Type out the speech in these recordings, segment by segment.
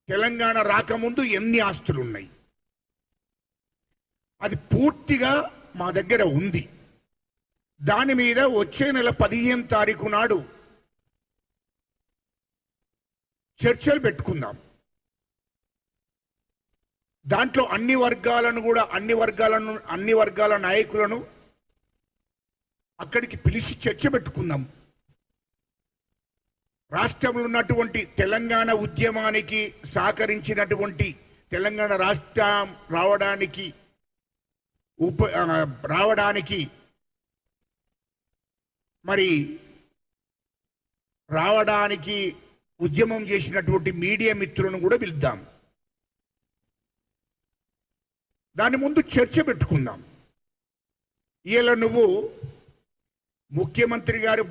తెలంగాణ రాకముందు ఎన్ని ఆస్తులు ఉన్నాయి, అది పూర్తిగా మా దగ్గర ఉంది. దాని మీద వచ్చే నెల 15 తారీఖు నాడు చర్చలు పెట్టుకుందాం. దాంట్లో అన్ని వర్గాల నాయకులను అక్కడికి పిలిచి చర్చ పెట్టుకుందాం. రాష్ట్రంలో ఉన్నటువంటి తెలంగాణ ఉద్యమానికి సహకరించినటువంటి, తెలంగాణ రాష్ట్రం రావడానికి ఉద్యమం చేసినటువంటి మీడియా మిత్రులను కూడా పిలుద్దాం. దాని ముందు చర్చ పెట్టుకుందాం. ఇలా నువ్వు ముఖ్యమంత్రి గారు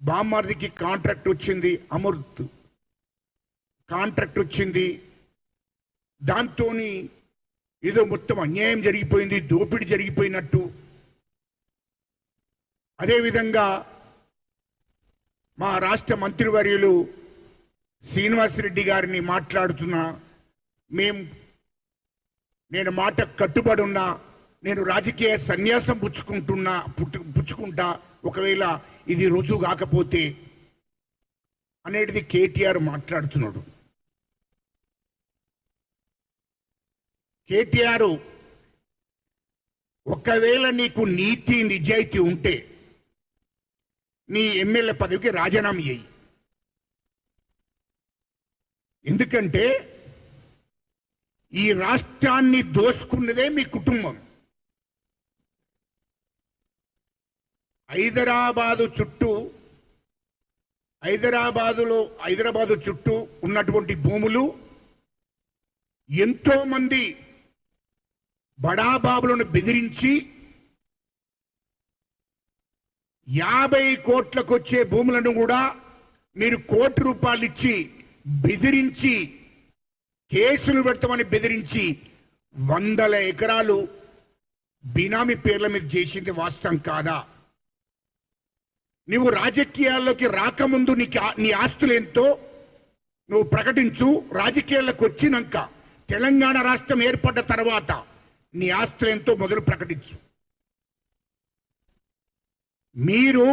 బామ్మర్దికి కాంట్రాక్ట్ వచ్చింది, అమృత్ కాంట్రాక్ట్ వచ్చింది, దాంతో ఏదో మొత్తం అన్యాయం జరిగిపోయింది, దోపిడీ జరిగిపోయినట్టు. అదేవిధంగా మా రాష్ట్ర మంత్రివర్యులు శ్రీనివాసరెడ్డి గారిని మాట్లాడుతున్నా, నేను మాట కట్టుబడి ఉన్నా, నేను రాజకీయ సన్యాసం పుచ్చుకుంటా ఒకవేళ ఇది రుజువు కాకపోతే అనేది కేటీఆర్ మాట్లాడుతున్నాడు. కేటీఆర్, ఒకవేళ నీకు నీతి నిజాయితీ ఉంటే నీ ఎమ్మెల్యే పదవికి రాజీనామా చేయి. ఎందుకంటే ఈ రాష్ట్రాన్ని దోసుకున్నదే మీ కుటుంబం. హైదరాబాదు చుట్టూ ఉన్నటువంటి భూములు ఎంతో మంది బడాబాబులను బెదిరించి 50 కోట్లకు వచ్చే భూములను కూడా మీరు ₹1 కోటి ఇచ్చి బెదిరించి, కేసులు పెడతామని బెదిరించి 100 ఎకరాలు బినామీ పేర్ల మీద చేసింది వాస్తవం కాదా? నువ్వు రాజకీయాల్లోకి రాకముందు నీ ఆస్తులేంతో నువ్వు ప్రకటించు. రాజకీయాల్లోకి వచ్చినాక, తెలంగాణ రాష్ట్రం ఏర్పడ్డ తర్వాత నీ ఆస్తులేంతో మొదలు ప్రకటించు. మీరు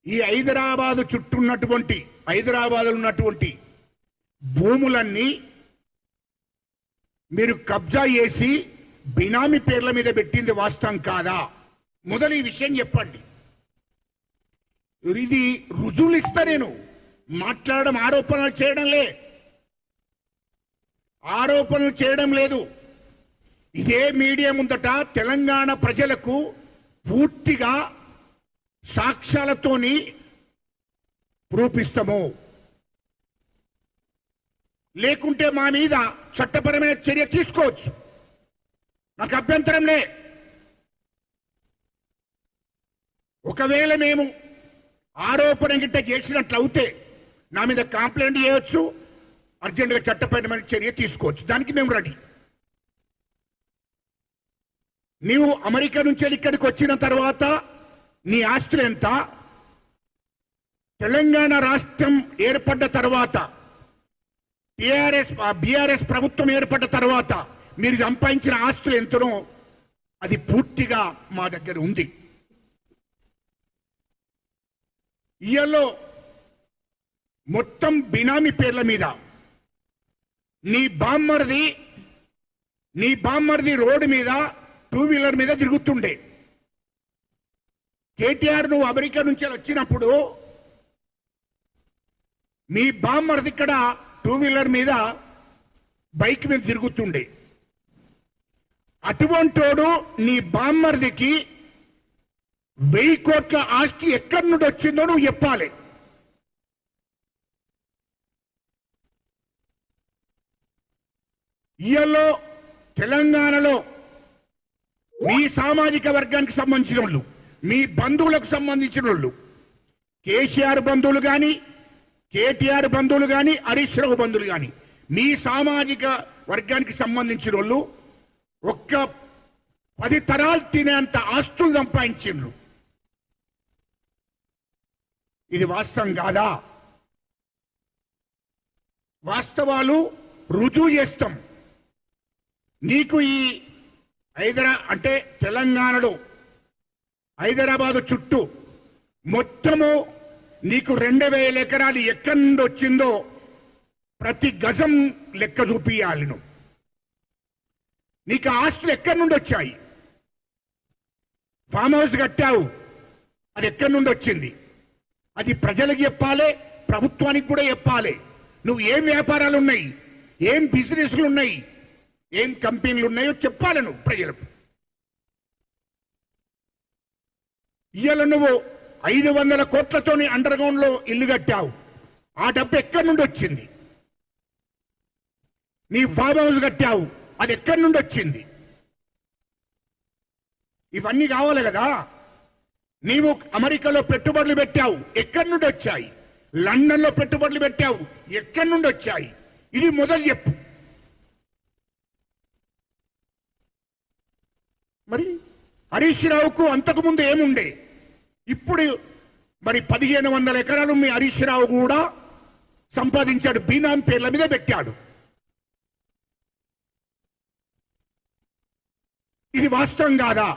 ఈ హైదరాబాదు ఉన్నటువంటి భూములన్నీ మీరు కబ్జా చేసి బినామీ పేర్ల మీద పెట్టింది వాస్తవం కాదా? మొదలు ఈ విషయం చెప్పండి. ఇది రుజువులు ఇస్తా. నేను మాట్లాడడం, ఆరోపణలు చేయడం లేదు. ఇదే మీడియా ముందట తెలంగాణ ప్రజలకు పూర్తిగా సాక్ష్యాలతోని ప్రూపిస్తాము. లేకుంటే మా మీద చట్టపరమైన చర్య తీసుకోవచ్చు, నాకు అభ్యంతరం లే. ఒకవేళ మేము ఆరోపణ గిట్ట చేసినట్లయితే నా మీద కంప్లైంట్ చేయవచ్చు, అర్జెంటుగా చట్టపరమైన చర్య తీసుకోవచ్చు. దానికి మేము రెడీ. నీవు అమెరికా నుంచి ఇక్కడికి వచ్చిన తర్వాత నీ ఆస్తులు ఎంత? తెలంగాణ రాష్ట్రం ఏర్పడ్డ తర్వాత, బీఆర్ఎస్ ప్రభుత్వం ఏర్పడ్డ తర్వాత మీరు సంపాదించిన ఆస్తులు ఎంతనో అది పూర్తిగా మా దగ్గర ఉంది. ఇయల్లో మొత్తం బినామీ పేర్ల మీద నీ బామ్మర్ది రోడ్డు మీద 2 వీలర్ మీద తిరుగుతుండే. కేటీఆర్ నువ్వు అమెరికా నుంచి వచ్చినప్పుడు మీ బామ్మర్ది ఇక్కడ 2 వీలర్ మీద బైక్ మీద తిరుగుతుండే. అటువంటోడు నీ బామ్మర్దికి 1000 కోట్ల ఆస్తి ఎక్కడి నుండి వచ్చిందో నువ్వు చెప్పాలి. ఇయల్లో తెలంగాణలో మీ సామాజిక వర్గానికి సంబంధించిన వాళ్ళు, మీ బంధువులకు సంబంధించిన వాళ్ళు, కేసీఆర్ బంధువులు కానీ, కేటీఆర్ బంధువులు కానీ, హరీష్ రావు బంధువులు కానీ, మీ సామాజిక వర్గానికి సంబంధించిన వాళ్ళు ఒక్క 10 తరాలు తినేంత ఆస్తులు సంపాదించిండ్రు. ఇది వాస్తవం కాదా? వాస్తవాలు రుజువు చేస్తాం. నీకు ఈ అంటే తెలంగాణలో హైదరాబాదు చుట్టూ మొత్తము నీకు 2000 ఎకరాలు ఎక్కడి నుండి వచ్చిందో ప్రతి గజం లెక్క చూపియాలి. నువ్వు నీకు ఆస్తులు ఎక్కడి నుండి వచ్చాయి? ఫామ్ హౌస్ కట్టావు, అది ఎక్కడి నుండి వచ్చింది? అది ప్రజలకు చెప్పాలి, ప్రభుత్వానికి కూడా చెప్పాలి. నువ్వు ఏం వ్యాపారాలు ఉన్నాయి, ఏం బిజినెస్లు ఉన్నాయి, ఏం కంపెనీలు ఉన్నాయో చెప్పాలి నువ్వు ప్రజలకు. ఇవాళ నువ్వు 500 కోట్లతోని అండర్ గ్రౌండ్ లో ఇల్లు కట్టావు, ఆ డబ్బు ఎక్కడి నుండి వచ్చింది? నీ ఫామ్ హౌస్ కట్టావు, అది ఎక్కడి నుండి వచ్చింది? ఇవన్నీ కావాలి కదా. నీవు అమెరికాలో పెట్టుబడులు పెట్టావు, ఎక్కడి నుండి వచ్చాయి? లండన్ లో పెట్టుబడులు పెట్టావు, ఎక్కడి నుండి వచ్చాయి? ఇది మొదలు చెప్పు. మరి హరీష్ రావుకు అంతకుముందు ఏముండే? ఇప్పుడు మరి 1500 ఎకరాలు మీ హరీష్ రావు కూడా సంపాదించాడు, బీనామీ పేర్ల మీద పెట్టాడు. ఇది వాస్తవం కాదా?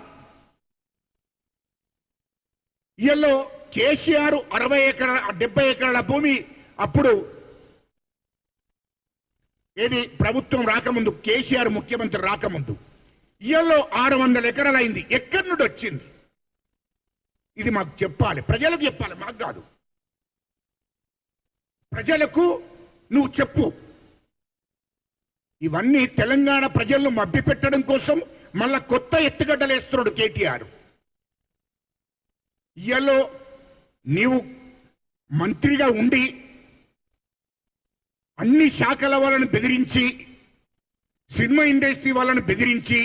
ఇయల్లో కేసీఆర్ 60 ఎకరాల 70 ఎకరాల భూమి అప్పుడు ఏది ప్రభుత్వం రాకముందు, కేసీఆర్ ముఖ్యమంత్రి రాకముందు ఇయల్లో 600 ఎకరాలు అయింది. ఎక్కడి నుండి వచ్చింది? ఇది మాకు చెప్పాలి, ప్రజలకు చెప్పాలి, మాకు కాదు. ప్రజలకు నువ్వు చెప్పు. ఇవన్నీ తెలంగాణ ప్రజలను మభ్యపెట్టడం కోసం మళ్ళా కొత్త ఎత్తుగడ్డలేస్తున్నాడు కేటీఆర్. ఇయలో నీవు మంత్రిగా ఉండి అన్ని శాఖల వాళ్ళను బెదిరించి, సినిమా ఇండస్ట్రీ వాళ్ళను బెదిరించి,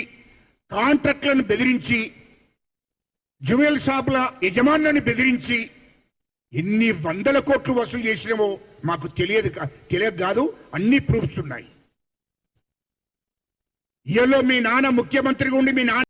కాంట్రాక్టులను బెదిరించి, జ్యువెల్ షాపుల యజమానులను బెదిరించి ఎన్ని 100 కోట్లు వసూలు చేసినామో మాకు తెలియదు కాదు, అన్ని ప్రూఫ్స్ ఉన్నాయి. ఇయలో మీ నాన్న ముఖ్యమంత్రిగా ఉండి మీ నాన్న